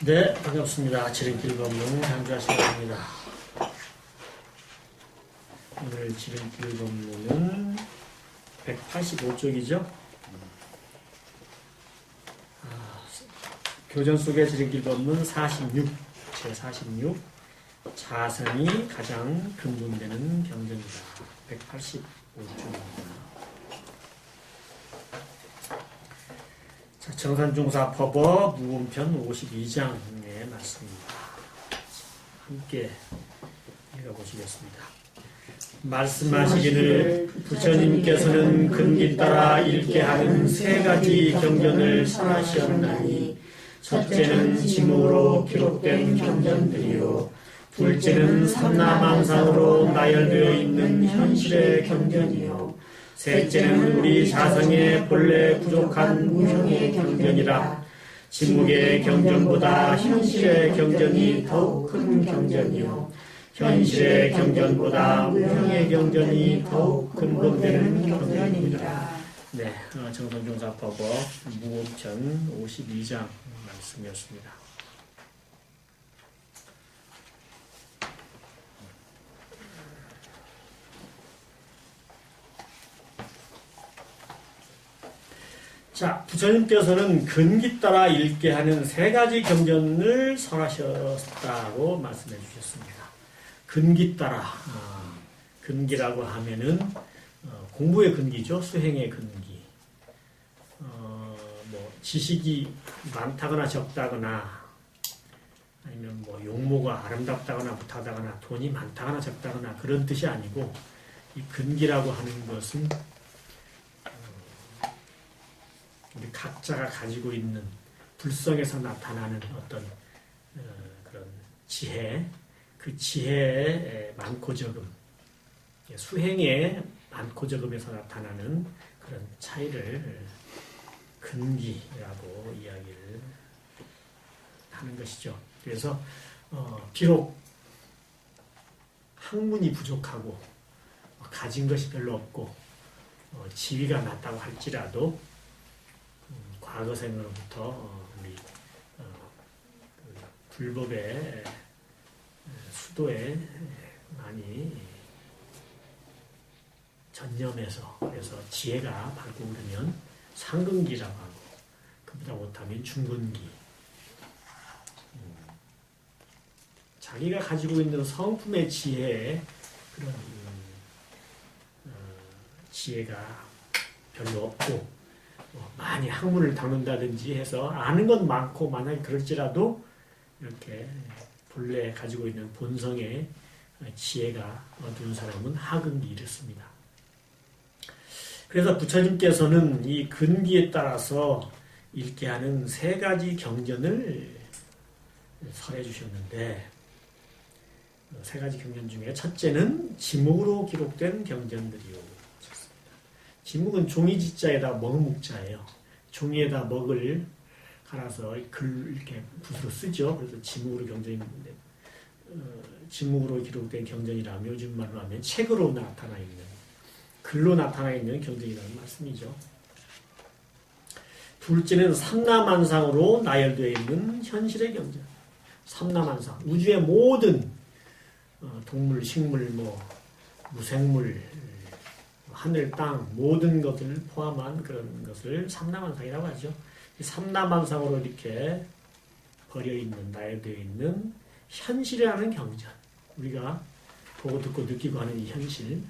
네, 반갑습니다. 지름길 법문 강좌 시간입니다. 오늘 지름길 법문은 185쪽이죠. 교전 속의 지름길 법문 46, 제46 자성이 가장 근본되는 경전이다. 185쪽입니다. 정산중사법어 무음편 52장의 말씀입니다. 함께 읽어보시겠습니다. 말씀하시기를 부처님께서는 근기 따라 읽게 하는 세 가지 경전을 설하시었나니 첫째는 지목으로 기록된 경전들이요 둘째는 삼라만상으로 나열되어 있는 현실의 경전이요 셋째는 우리 자성의 본래 부족한 무형의 경전이라 지목의 경전보다 현실의 경전이 더욱 큰 경전이요 현실의 경전보다 무형의 경전이 더욱 근본되는 경전이니라. 네, 정선종사법어 무음편 52장 말씀이었습니다. 자, 부처님께서는 근기 따라 읽게 하는 세 가지 경전을 설하셨다고 말씀해 주셨습니다. 근기 따라, 근기라고 하면은 공부의 근기죠. 수행의 근기. 지식이 많다거나 적다거나 아니면 용모가 아름답다거나 못하다거나 돈이 많다거나 적다거나 그런 뜻이 아니고 이 근기라고 하는 것은 우리 각자가 가지고 있는 불성에서 나타나는 어떤 그런 지혜, 그 지혜의 많고 적음, 수행의 많고 적음에서 나타나는 그런 차이를 근기라고 이야기를 하는 것이죠. 그래서 비록 학문이 부족하고 가진 것이 별로 없고 지위가 낮다고 할지라도 과거 생으로부터 우리 불법의 수도에 많이 전념해서 그래서 지혜가 밝고 그러면 상근기라고 하고 그보다 못하면 중근기 자기가 가지고 있는 성품의 지혜에 그런 지혜가 별로 없고 많이 학문을 다룬다든지 해서 아는 건 많고 만약에 그럴지라도 이렇게 본래 가지고 있는 본성의 지혜가 어두운 사람은 하근기 이렇습니다. 그래서 부처님께서는 이 근기에 따라서 읽게 하는 세 가지 경전을 설해 주셨는데 세 가지 경전 중에 첫째는 지목으로 기록된 경전들이요. 지목은 종이지자에다 먹묵자예요. 종이에다 먹을 갈아서 글 이렇게 붓으로 쓰죠. 그래서 지목으로 경전인데 지목으로 기록된 경전이라면 요즘 말로 하면 책으로 나타나 있는 글로 나타나 있는 경전이라는 말씀이죠. 둘째는 삼라만상으로 나열되어 있는 현실의 경전. 삼라만상 우주의 모든 동물, 식물, 무생물 하늘, 땅 모든 것을 포함한 그런 것을 삼라만상이라고 하죠. 삼라만상으로 이렇게 버려있는 나열되어 있는 현실이라는 경전 우리가 보고 듣고 느끼고 하는 이 현실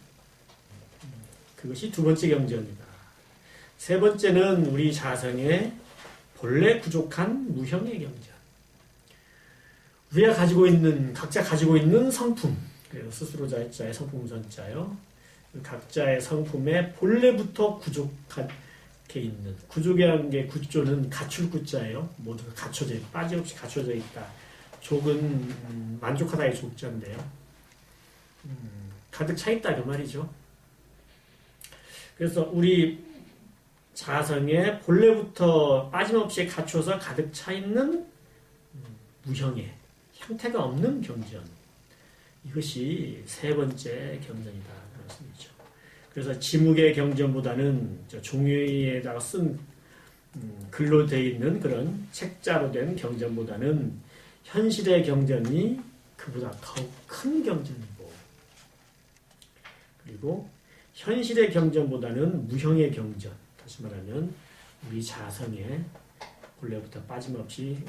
그것이 두 번째 경전이다. 세 번째는 우리 자성의 본래 부족한 무형의 경전 우리가 가지고 있는 각자 가지고 있는 성품 그래서 스스로자의 자의 성품선자요 각자의 성품에 본래부터 부족하게 있는 구족이라는 게 구조는 갖출 구자예요. 모두가 갖춰져 있다. 빠짐없이 갖춰져 있다. 족은 만족하다의 족자인데요. 가득 차 있다 그 말이죠. 그래서 우리 자성에 본래부터 빠짐없이 갖춰서 가득 차 있는 무형의 형태가 없는 경전 이것이 세 번째 경전이다. 그래서 지묵의 경전보다는 종이에다가 쓴 글로 되어 있는 그런 책자로 된 경전보다는 현실의 경전이 그보다 더욱 큰 경전이고, 그리고 현실의 경전보다는 무형의 경전, 다시 말하면 우리 자성에 본래부터 빠짐없이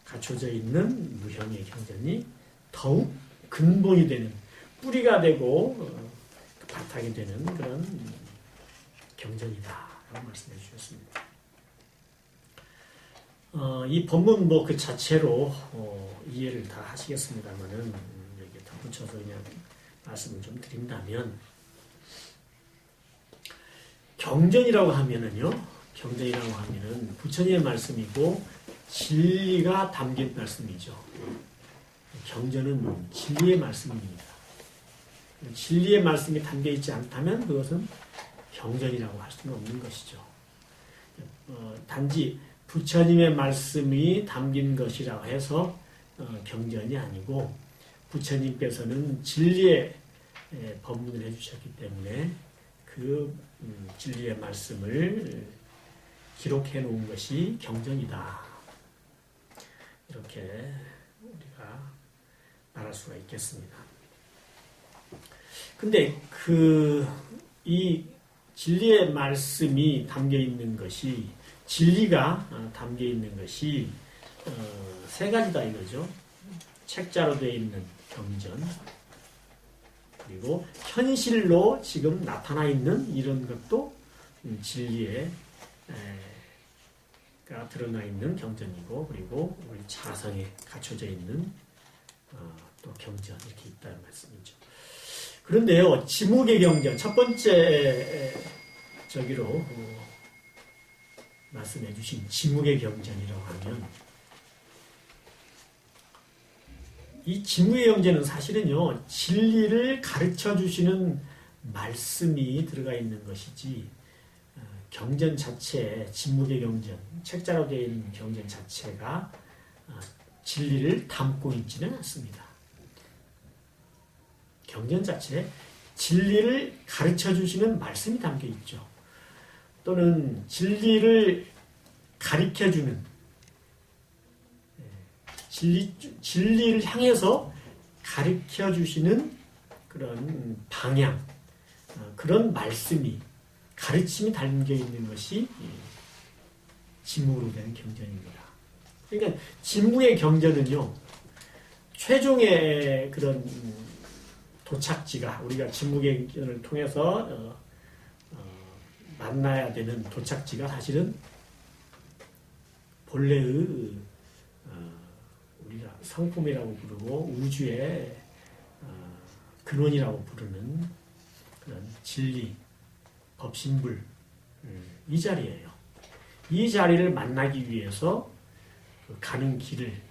갖춰져 있는 무형의 경전이 더욱 근본이 되는, 뿌리가 되고 바탕이 되는 그런 경전이다 라고 말씀해 주셨습니다. 이 본문 그 자체로 이해를 다 하시겠습니다만은 여기 덧붙여서 그냥 말씀을 좀 드린다면, 경전이라고 하면은요, 경전이라고 하면은 부처님의 말씀이고 진리가 담긴 말씀이죠. 경전은 진리의 말씀입니다. 진리의 말씀이 담겨 있지 않다면 그것은 경전이라고 할 수는 없는 것이죠. 단지 부처님의 말씀이 담긴 것이라고 해서 경전이 아니고, 부처님께서는 진리의 법문을 해주셨기 때문에 그 진리의 말씀을 기록해 놓은 것이 경전이다. 이렇게 우리가 말할 수가 있겠습니다. 근데 이 진리의 말씀이 담겨 있는 것이, 진리가 담겨 있는 것이 세 가지다 이거죠. 책자로 되어 있는 경전, 그리고 현실로 지금 나타나 있는 이런 것도 진리에 가 드러나 있는 경전이고, 그리고 우리 자성에 갖춰져 있는 또 경전, 이렇게 있다는 말씀이죠. 그런데요, 지묵의 경전, 첫 번째 저기로 말씀해 주신 지묵의 경전이라고 하면, 이 지묵의 경전은 사실은요, 진리를 가르쳐 주시는 말씀이 들어가 있는 것이지, 경전 자체, 지묵의 경전, 책자로 되어 있는 경전 자체가 진리를 담고 있지는 않습니다. 경전 자체에 진리를 가르쳐 주시는 말씀이 담겨 있죠. 또는 진리를 가르쳐 주는, 진리를 향해서 가르쳐 주시는 그런 방향, 그런 말씀이, 가르침이 담겨 있는 것이 지묵으로 된 경전입니다. 그러니까 지묵의 경전은요, 최종의 그런 도착지가, 우리가 지묵의 경전을 통해서 만나야 되는 도착지가 사실은 본래의 우리가 성품이라고 부르고 우주의 근원이라고 부르는 그런 진리, 법신불, 이 자리예요. 이 자리를 만나기 위해서 가는 길을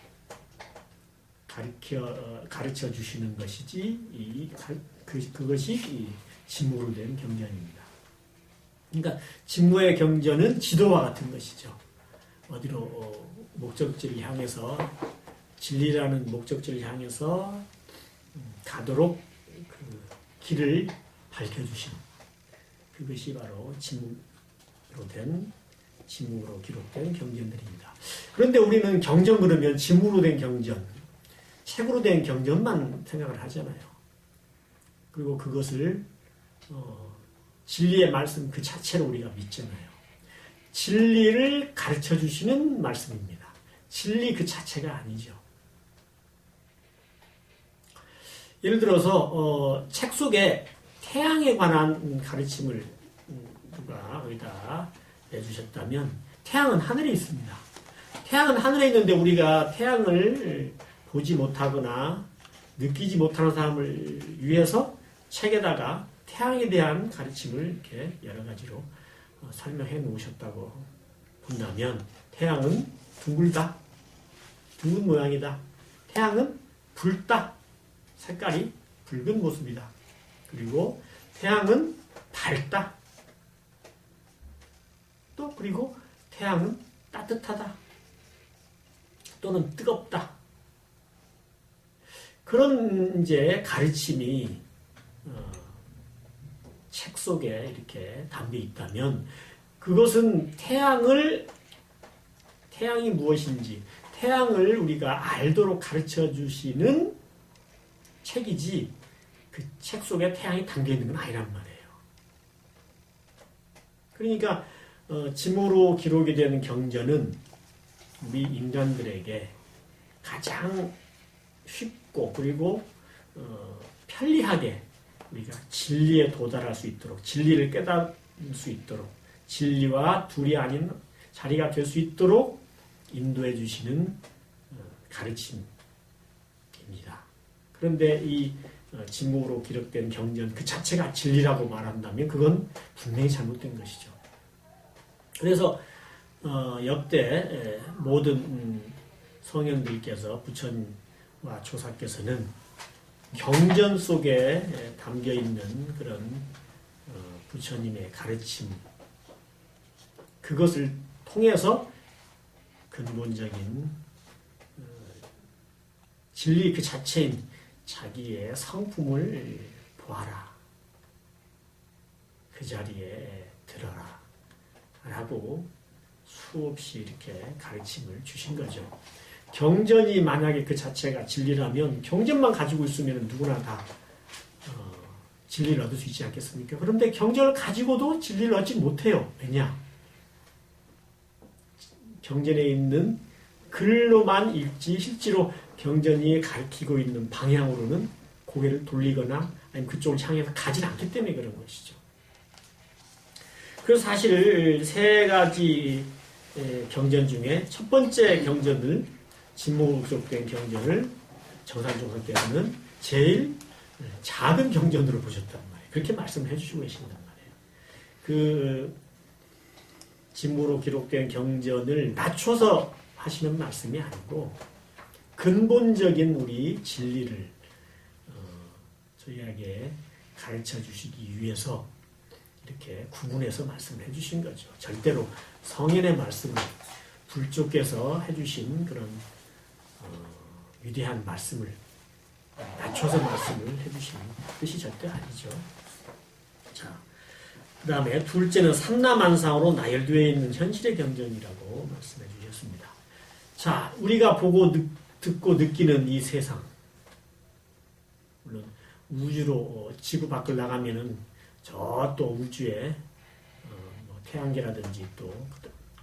가르쳐 주시는 것이지, 그것이 지묵으로 된 경전입니다. 그러니까 지묵의 경전은 지도와 같은 것이죠. 어디로 목적지를 향해서, 진리라는 목적지를 향해서 가도록 그 길을 밝혀주시는, 그것이 바로 지묵으로 기록된 경전들입니다. 그런데 우리는 경전 그러면 지묵으로 된 경전, 책으로 된 경전만 생각을 하잖아요. 그리고 그것을 진리의 말씀 그 자체로 우리가 믿잖아요. 진리를 가르쳐 주시는 말씀입니다. 진리 그 자체가 아니죠. 예를 들어서 책 속에 태양에 관한 가르침을 누가 여기다 내주셨다면, 태양은 하늘에 있습니다. 태양은 하늘에 있는데 우리가 태양을 보지 못하거나 느끼지 못하는 사람을 위해서 책에다가 태양에 대한 가르침을 이렇게 여러 가지로 설명해 놓으셨다고 본다면, 태양은 둥글다, 둥근 모양이다. 태양은 붉다, 색깔이 붉은 모습이다. 그리고 태양은 밝다. 또 그리고 태양은 따뜻하다. 또는 뜨겁다. 그런 이제 가르침이 책 속에 이렇게 담겨 있다면, 그것은 태양이 무엇인지, 태양을 우리가 알도록 가르쳐 주시는 책이지, 그 책 속에 태양이 담겨 있는 건 아니란 말이에요. 그러니까 짐으로 기록이 되는 경전은 우리 인간들에게 가장 쉽고 그리고 편리하게 우리가 진리에 도달할 수 있도록, 진리를 깨달을 수 있도록, 진리와 둘이 아닌 자리가 될 수 있도록 인도해 주시는 가르침입니다. 그런데 이 진목으로 기록된 경전 그 자체가 진리라고 말한다면 그건 분명히 잘못된 것이죠. 그래서 역대 모든 성현들께서, 부처님과 조사께서는 경전 속에 담겨 있는 그런 부처님의 가르침, 그것을 통해서 근본적인 진리 그 자체인 자기의 성품을 보아라, 그 자리에 들어라 라고 수없이 이렇게 가르침을 주신 거죠. 경전이 만약에 그 자체가 진리라면 경전만 가지고 있으면 누구나 다 진리를 얻을 수 있지 않겠습니까? 그런데 경전을 가지고도 진리를 얻지 못해요. 왜냐? 경전에 있는 글로만 읽지 실제로 경전이 가르치고 있는 방향으로는 고개를 돌리거나 아니면 그쪽을 향해서 가진 않기 때문에 그런 것이죠. 그래서 사실 세 가지 경전 중에 첫 번째 경전을, 진목으로 기록된 경전을 정산종사께서는 제일 작은 경전으로 보셨단 말이에요. 그렇게 말씀을 해주시고 계신단 말이에요. 그 진목으로 기록된 경전을 낮춰서 하시는 말씀이 아니고 근본적인 우리 진리를 저희에게 가르쳐 주시기 위해서 이렇게 구분해서 말씀을 해주신 거죠. 절대로 성현의 말씀을 불조께서 해주신 그런 위대한 말씀을 낮춰서 말씀을 해주시는 뜻이 절대 아니죠. 자, 그 다음에 둘째는 삼라만상으로 나열되어 있는 현실의 경전이라고 말씀해 주셨습니다. 자, 우리가 보고 듣고 느끼는 이 세상, 물론 우주로 지구 밖을 나가면은 저 또 우주에 뭐 태양계라든지 또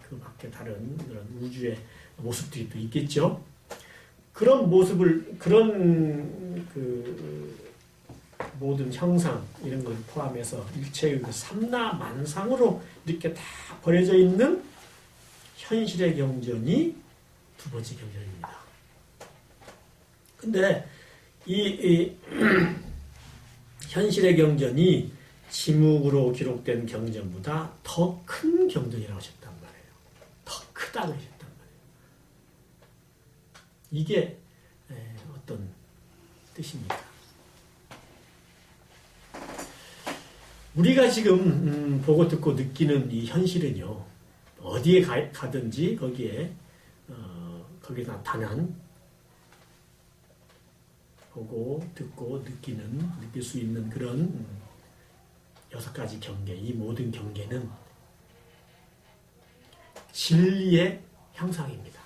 그 밖에 다른 그런 우주의 모습들이 또 있겠죠. 그런 모습을, 그런 그 모든 형상 이런 걸 포함해서 일체의 그 삼라만상으로 이렇게 다 버려져 있는 현실의 경전이 두 번째 경전입니다. 근데 이 현실의 경전이 지묵으로 기록된 경전보다 더 큰 경전이라고 하셨단 말이에요. 더 크다고 하셨단 말이에요. 이게 어떤 뜻입니까? 우리가 지금 보고 듣고 느끼는 이 현실은요, 어디에 가든지 거기에 거기에 나타난 보고 듣고 느낄 수 있는 그런 6가지 경계, 이 모든 경계는 진리의 형상입니다.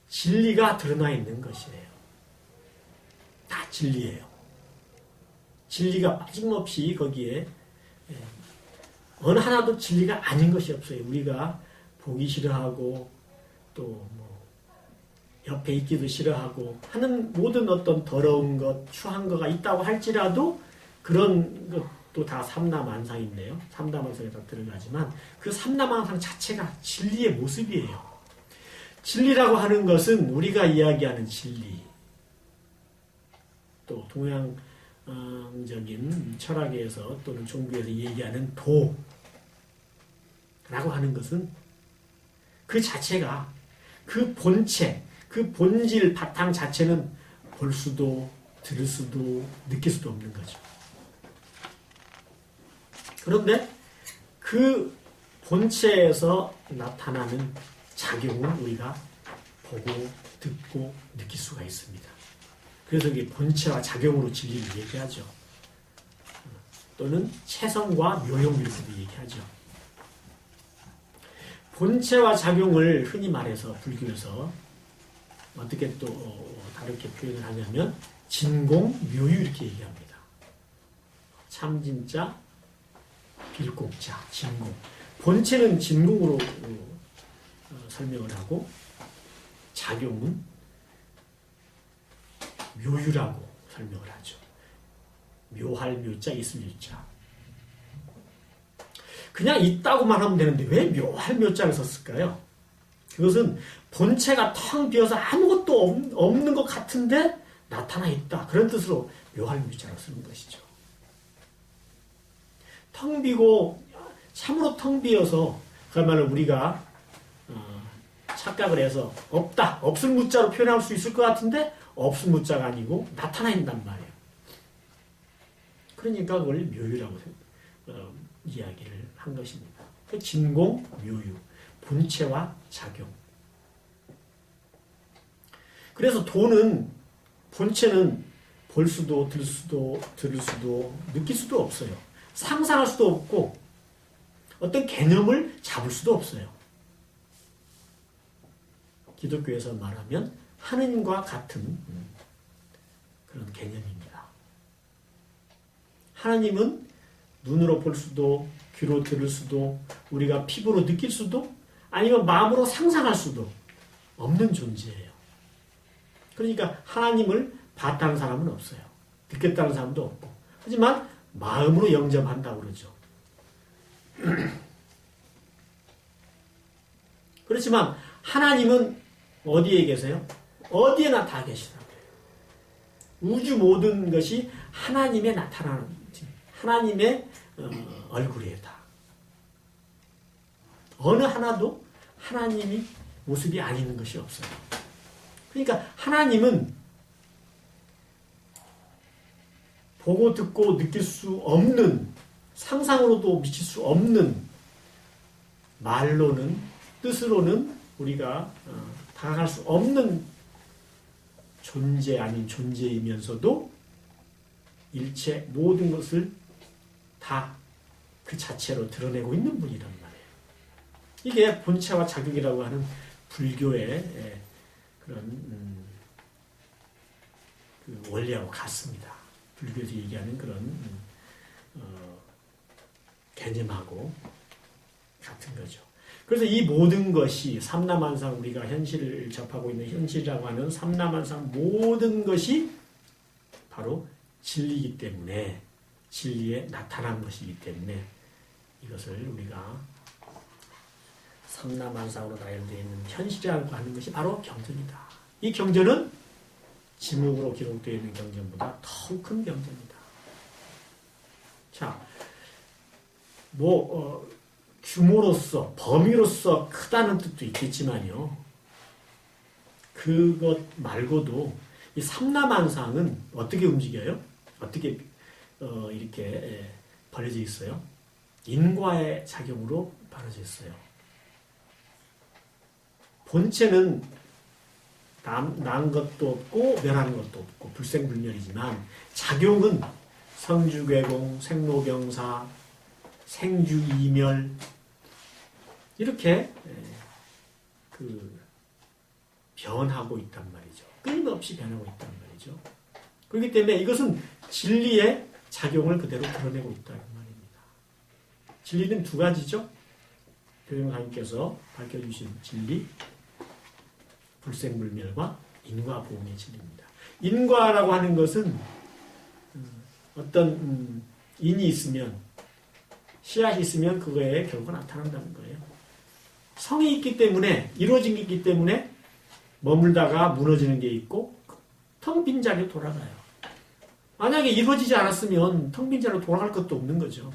진리가 드러나 있는 것이에요. 다 진리예요. 진리가 빠짐없이 거기에 어느 하나도 진리가 아닌 것이 없어요. 우리가 보기 싫어하고 또 뭐 옆에 있기도 싫어하고 하는 모든 어떤 더러운 것, 추한 거가 있다고 할지라도 그런 것도 다 삼라만상인데요. 삼라만상에 다 들어가지만 그 삼라만상 자체가 진리의 모습이에요. 진리라고 하는 것은 우리가 이야기하는 진리, 또 동양적인 철학에서 또는 종교에서 얘기하는 도라고 하는 것은 그 자체가 그 본체, 그 본질 바탕 자체는 볼 수도 들을 수도 느낄 수도 없는 거죠. 그런데 그 본체에서 나타나는 작용은 우리가 보고 듣고 느낄 수가 있습니다. 그래서 이게 본체와 작용으로 진리를 얘기하죠. 또는 체성과 묘용 이렇게도 얘기하죠. 본체와 작용을 흔히 말해서 불교에서 어떻게 또 다르게 표현을 하냐면 진공, 묘유 이렇게 얘기합니다. 참진자, 빌공자, 진공. 본체는 진공으로 설명을 하고 작용은 묘유라고 설명을 하죠. 묘할 묘자, 있을 묘자. 그냥 있다고만 하면 되는데 왜 묘할 묘자를 썼을까요? 그것은 본체가 텅 비어서 아무것도 없는 것 같은데 나타나 있다. 그런 뜻으로 묘할 묘자로 쓰는 것이죠. 텅 비고 참으로 텅 비어서 그야말로 우리가 착각을 해서 없다, 없을 무자로 표현할 수 있을 것 같은데 없을 무자가 아니고 나타나 있단 말이에요. 그러니까 그걸 묘유라고 이야기를 한 것입니다. 진공, 묘유, 본체와 작용. 그래서 도는 본체는 볼 수도 들을 수도 느낄 수도 없어요. 상상할 수도 없고 어떤 개념을 잡을 수도 없어요. 기독교에서 말하면 하느님과 같은 그런 개념입니다. 하나님은 눈으로 볼 수도 귀로 들을 수도 우리가 피부로 느낄 수도 아니면 마음으로 상상할 수도 없는 존재예요. 그러니까 하나님을 봤다는 사람은 없어요. 듣겠다는 사람도 없고. 하지만 마음으로 영접한다고 그러죠. 그렇지만 하나님은 어디에 계세요? 어디에나 다 계시다고요. 우주 모든 것이 하나님의 나타나는 하나님의 얼굴이다. 어느 하나도 하나님이 모습이 아닌 것이 없어요. 그러니까 하나님은 보고 듣고 느낄 수 없는 상상으로도 미칠 수 없는 말로는 뜻으로는 우리가 다가갈 수 없는 존재 아닌 존재이면서도 일체 모든 것을 다 그 자체로 드러내고 있는 분이란 말이에요. 이게 본체와 작용이라고 하는 불교의 그런 그 원리하고 같습니다. 불교에서 얘기하는 그런 개념하고 같은 거죠. 그래서 이 모든 것이 삼라만상 우리가 현실을 접하고 있는 현실이라고 하는 삼라만상 모든 것이 바로 진리이기 때문에 진리에 나타난 것이기 때문에 이것을 우리가 삼라만상으로 나열되어 있는 현실이라고 하는 것이 바로 경전이다. 이 경전은 지목으로 기록되어 있는 경전보다 더욱 큰 경전이다. 자, 규모로서, 범위로서 크다는 뜻도 있겠지만요. 그것 말고도 이 삼라만상은 어떻게 움직여요? 어떻게 이렇게 벌어져 있어요? 인과의 작용으로 벌어져 있어요. 본체는 난 것도 없고 멸한 것도 없고 불생불멸이지만 작용은 성주괴공, 생로병사, 생주이멸 이렇게 변하고 있단 말이죠. 끊임없이 변하고 있단 말이죠. 그렇기 때문에 이것은 진리의 작용을 그대로 드러내고 있다는 말입니다. 진리는 두 가지죠. 교영사님께서 밝혀주신 진리, 불생불멸과 인과보험의 진리입니다. 인과라고 하는 것은 어떤 인이 있으면 씨앗이 있으면 그거에 결과가 나타난다는 거예요. 성이 있기 때문에 이루어진 게 있기 때문에 머물다가 무너지는 게 있고 텅 빈 자리로 돌아가요. 만약에 이루어지지 않았으면 텅 빈 자리로 돌아갈 것도 없는 거죠.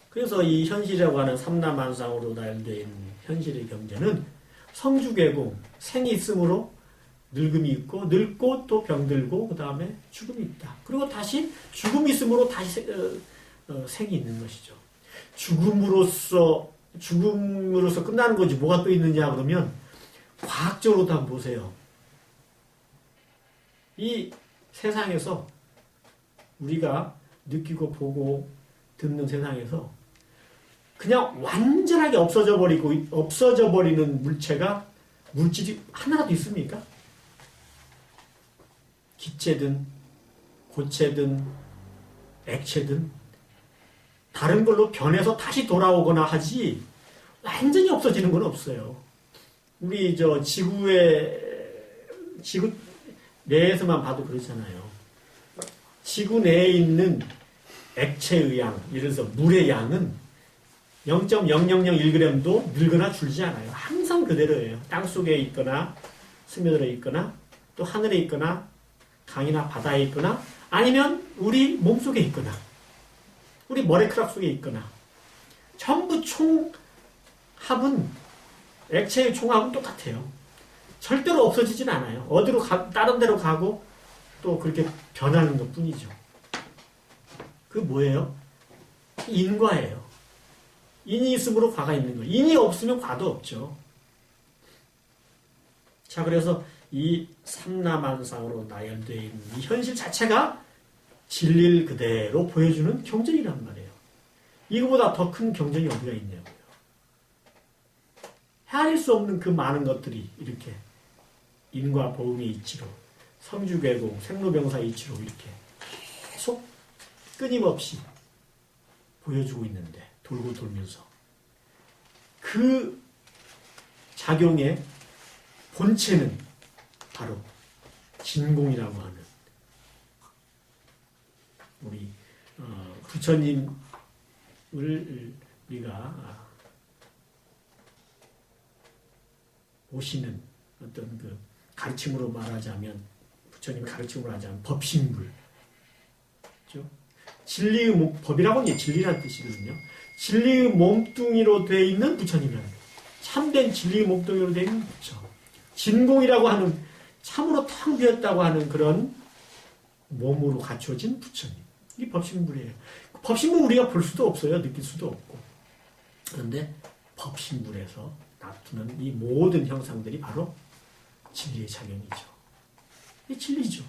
그래서 이 현실이라고 하는 삼라만상으로 나열되어 있는 현실의 경전은 성주괴공, 생이 있으므로 늙음이 있고 늙고 또 병들고 그 다음에 죽음이 있다. 그리고 다시 죽음이 있으므로 다시 생이 있는 것이죠. 죽음으로써 끝나는 거지 뭐가 또 있느냐 그러면 과학적으로도 한번 보세요. 이 세상에서 우리가 느끼고 보고 듣는 세상에서 그냥 완전하게 없어져 버리는 물질이 하나라도 있습니까? 기체든 고체든 액체든 다른 걸로 변해서 다시 돌아오거나 하지 완전히 없어지는 건 없어요. 우리 지구 내에서만 봐도 그렇잖아요. 지구 내에 있는 액체의 양, 예를 들어서 물의 양은 0.0001g도 늘거나 줄지 않아요. 항상 그대로예요. 땅속에 있거나 스며들어 있거나 또 하늘에 있거나 강이나 바다에 있거나 아니면 우리 몸속에 있거나 우리 머리카락 속에 있거나 전부 총합은 액체의 총합은 똑같아요. 절대로 없어지진 않아요. 어디로 다른 데로 가고 또 그렇게 변하는 것 뿐이죠. 그 뭐예요? 인과예요. 인이 있으므로 과가 있는 거예요. 인이 없으면 과도 없죠. 자, 그래서 이 삼라만상으로 나열되어 있는 이 현실 자체가 진리를 그대로 보여주는 경전이란 말이에요. 이거보다 더 큰 경전이 어디가 있냐고요. 헤아릴 수 없는 그 많은 것들이 이렇게 인과 보응의 이치로 성주계공, 생로병사 이치로 이렇게 계속 끊임없이 보여주고 있는데 돌고 돌면서 그 작용의 본체는 바로 진공이라고 하는 우리 부처님을 우리가 보시는 어떤 그 가르침으로 말하자면 부처님 가르침으로 하자면 법신물, 그렇죠? 진리의 법이라고는 진리라는 뜻이거든요. 진리의 몸뚱이로 되어 있는 부처님이라는 거예요. 참된 진리의 몸뚱이로 되어 있는 부처. 진공이라고 하는 참으로 텅 비었다고 하는 그런 몸으로 갖춰진 부처님. 이게 법신물이에요. 법신물 우리가 볼 수도 없어요. 느낄 수도 없고. 그런데 법신물에서 나타나는 이 모든 형상들이 바로 진리의 작용이죠. 이게 진리죠.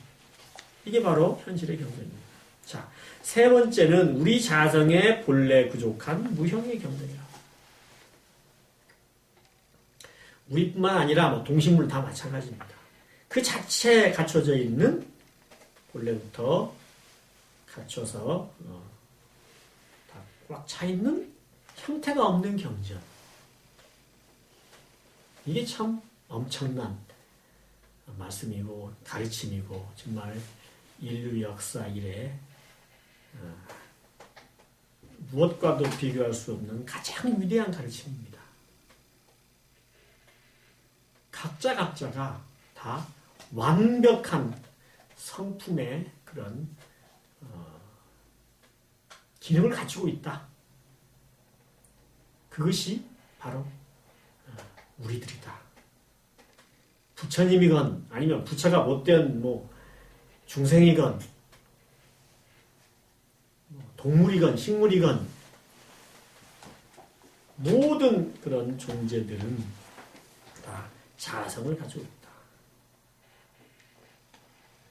이게 바로 현실의 경전입니다. 자, 세 번째는 우리 자성의 본래 부족한 무형의 경전이라. 우리뿐만 아니라 동식물 다 마찬가지입니다. 그 자체에 갖춰져 있는 본래부터 갖춰서 다 꽉 차 있는 형태가 없는 경전. 이게 참 엄청난 말씀이고 가르침이고 정말 인류 역사 이래 무엇과도 비교할 수 없는 가장 위대한 가르침입니다. 각자가 다 완벽한 성품의 그런 기능을 갖추고 있다. 그것이 바로 우리들이다. 부처님이건 아니면 부처가 못된 중생이건 동물이건 식물이건 모든 그런 존재들은 다 자성을 가지고 있다.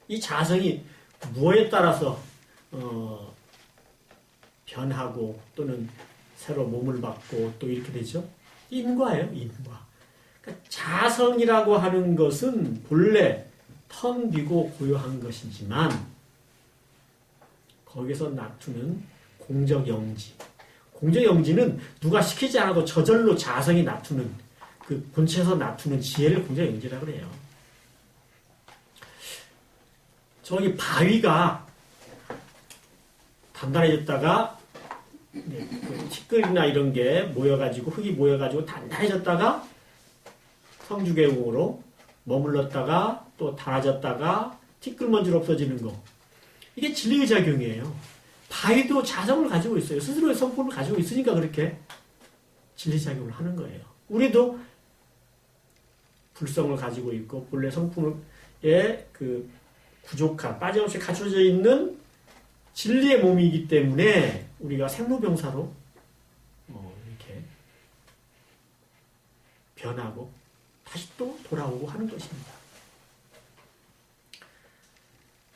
이 자성이 무엇에 따라서 변하고 또는 새로 몸을 받고 또 이렇게 되죠? 인과예요, 인과. 그러니까 자성이라고 하는 것은 본래 텅 비고 고요한 것이지만 거기서 나투는 공적영지. 공적영지는 누가 시키지 않아도 저절로 자성이 나투는 그 본체에서 나투는 지혜를 공적영지라고 그래요. 저기 바위가 단단해졌다가 티끌이나 이런 게 모여가지고 흙이 모여가지고 단단해졌다가 성주계공으로 머물렀다가 또 닳아졌다가 티끌먼지로 없어지는 거. 이게 진리의 작용이에요. 바위도 자성을 가지고 있어요. 스스로의 성품을 가지고 있으니까 그렇게 진리 작용을 하는 거예요. 우리도 불성을 가지고 있고 본래 성품의 그 부족한 빠짐없이 갖춰져 있는 진리의 몸이기 때문에 우리가 생로병사로 이렇게 변하고 다시 또 돌아오고 하는 것입니다.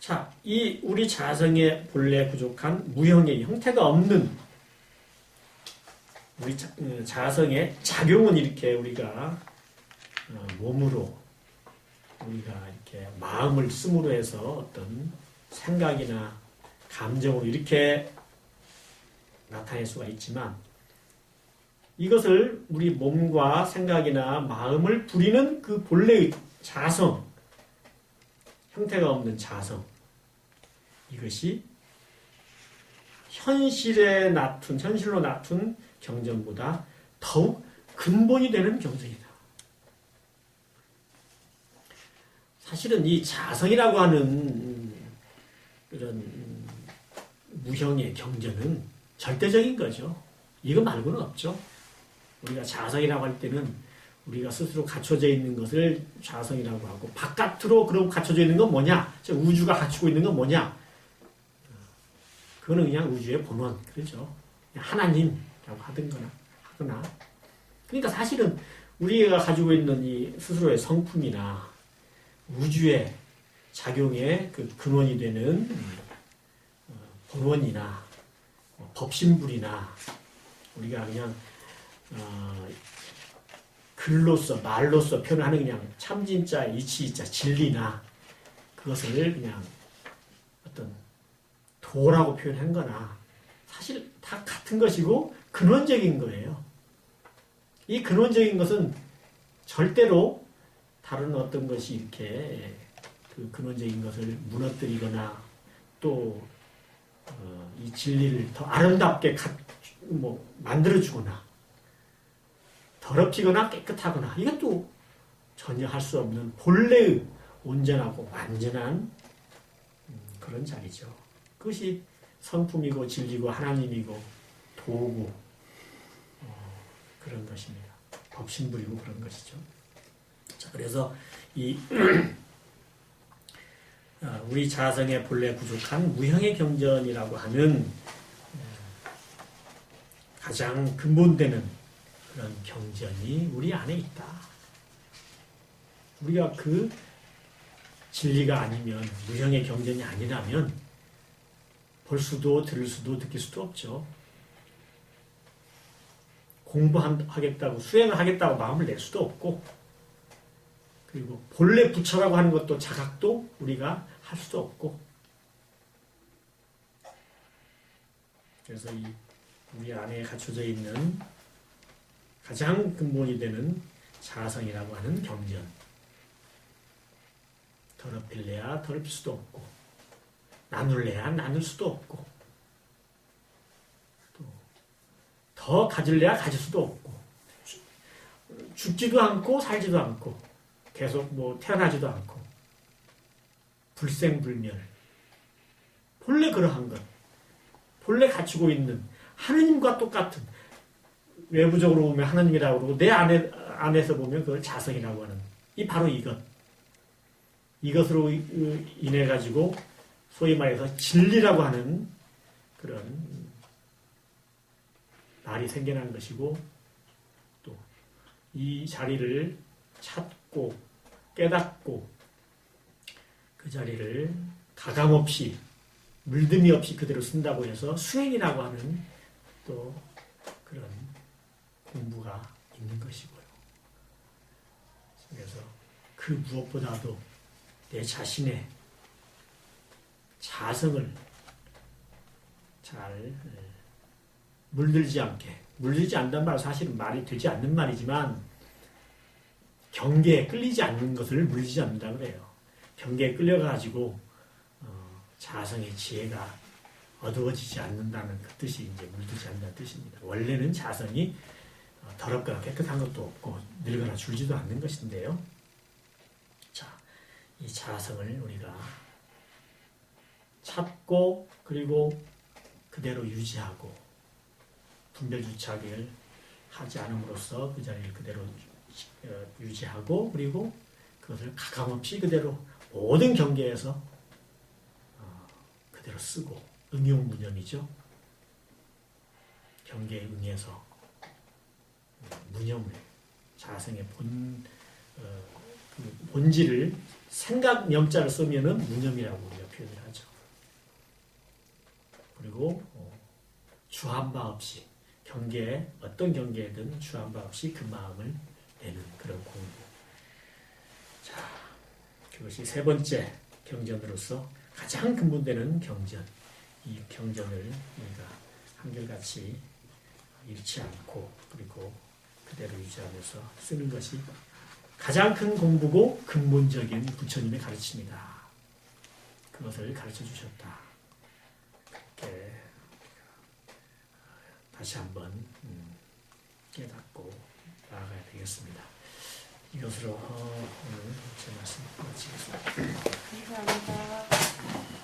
자, 이 우리 자성의 본래 부족한 무형의 형태가 없는 우리 자성의 작용은 이렇게 우리가 몸으로 우리가 이렇게 마음을 쓰므로 해서 어떤 생각이나 감정으로 이렇게 나타낼 수가 있지만 이것을 우리 몸과 생각이나 마음을 부리는 그 본래의 자성, 형태가 없는 자성, 이것이 현실로 나툰 경전보다 더욱 근본이 되는 경전이다. 사실은 이 자성이라고 하는 이런 무형의 경전은 절대적인 거죠. 이거 말고는 없죠. 우리가 자성이라고 할 때는 우리가 스스로 갖춰져 있는 것을 자성이라고 하고, 바깥으로 그럼 갖춰져 있는 건 뭐냐? 우주가 갖추고 있는 건 뭐냐? 그거는 그냥 우주의 본원, 그렇죠? 하나님이라고 하거나. 그러니까 사실은 우리가 가지고 있는 이 스스로의 성품이나 우주의 작용의 그 근원이 되는 본원이나 법신불이나 우리가 그냥 글로서 말로서 표현하는 그냥 참진자, 이치이자, 진리나 그것을 그냥 어떤 도라고 표현한 거나 사실 다 같은 것이고 근원적인 거예요. 이 근원적인 것은 절대로 다른 어떤 것이 이렇게 그 근원적인 것을 무너뜨리거나 또 이 진리를 더 아름답게 만들어주거나 더럽히거나 깨끗하거나 이것도 전혀 할 수 없는 본래의 온전하고 완전한 그런 자리죠. 그것이 성품이고 진리고 하나님이고 도구 그런 것입니다. 법신불이고 그런 것이죠. 자, 그래서 이 우리 자성의 본래 부족한 무형의 경전이라고 하는 가장 근본되는 그런 경전이 우리 안에 있다. 우리가 그 진리가 아니면 무형의 경전이 아니라면 볼 수도 들을 수도 느낄 수도 없죠. 공부하겠다고 수행을 하겠다고 마음을 낼 수도 없고 그리고 본래 부처라고 하는 것도 자각도 우리가 할 수도 없고 그래서 우리 안에 갖춰져 있는 가장 근본이 되는 자성이라고 하는 경전 더럽힐래야 더럽힐 수도 없고 나눌래야 나눌 수도 없고 또 더 가질래야 가질 수도 없고 죽지도 않고 살지도 않고 계속 태어나지도 않고 불생불멸 본래 그러한 것 본래 갖추고 있는 하느님과 똑같은 외부적으로 보면 하느님이라고 그러고 내 안에서 보면 그걸 자성이라고 하는 바로 이것으로 인해 가지고 소위 말해서 진리라고 하는 그런 말이 생겨난 것이고 또 이 자리를 찾고 깨닫고 그 자리를 가감없이 물듦이 없이 그대로 쓴다고 해서 수행이라고 하는 또 그런 공부가 있는 것이고요. 그래서 그 무엇보다도 내 자신의 자성을 잘 물들지 않는다는 말은 사실은 말이 되지 않는 말이지만 경계에 끌리지 않는 것을 물리지 않는다 그래요. 경계에 끌려가지고 자성의 지혜가 어두워지지 않는다는 그 뜻이 이제 물들지 않는다는 뜻입니다. 원래는 자성이 더럽거나 깨끗한 것도 없고 늙거나 줄지도 않는 것인데요. 자, 이 자성을 우리가 찾고 그리고 그대로 유지하고 분별주착을 하지 않음으로써 그 자리를 그대로 유지하고 그리고 그것을 가감없이 그대로 모든 경계에서 그대로 쓰고 응용무념이죠. 경계에 응해서 무념을 자성의 본질을 생각 염자를 쓰면은 무념이라고 우리가 표현을 하죠. 그리고 주한 바 없이 경계에 어떤 경계에든 주한 바 없이 그 마음을 내는 그런 공부. 자, 그것이 세 번째 경전으로서 가장 근본되는 경전. 이 경전을 우리가 한결같이 잃지 않고 그리고 그대로 유지하면서 쓰는 것이 가장 큰 공부고 근본적인 부처님의 가르침이다. 그것을 가르쳐 주셨다. 그렇게 다시 한번 깨닫고 나아가야 되겠습니다. 이것으로 오늘 제 말씀 마치겠습니다. 감사합니다.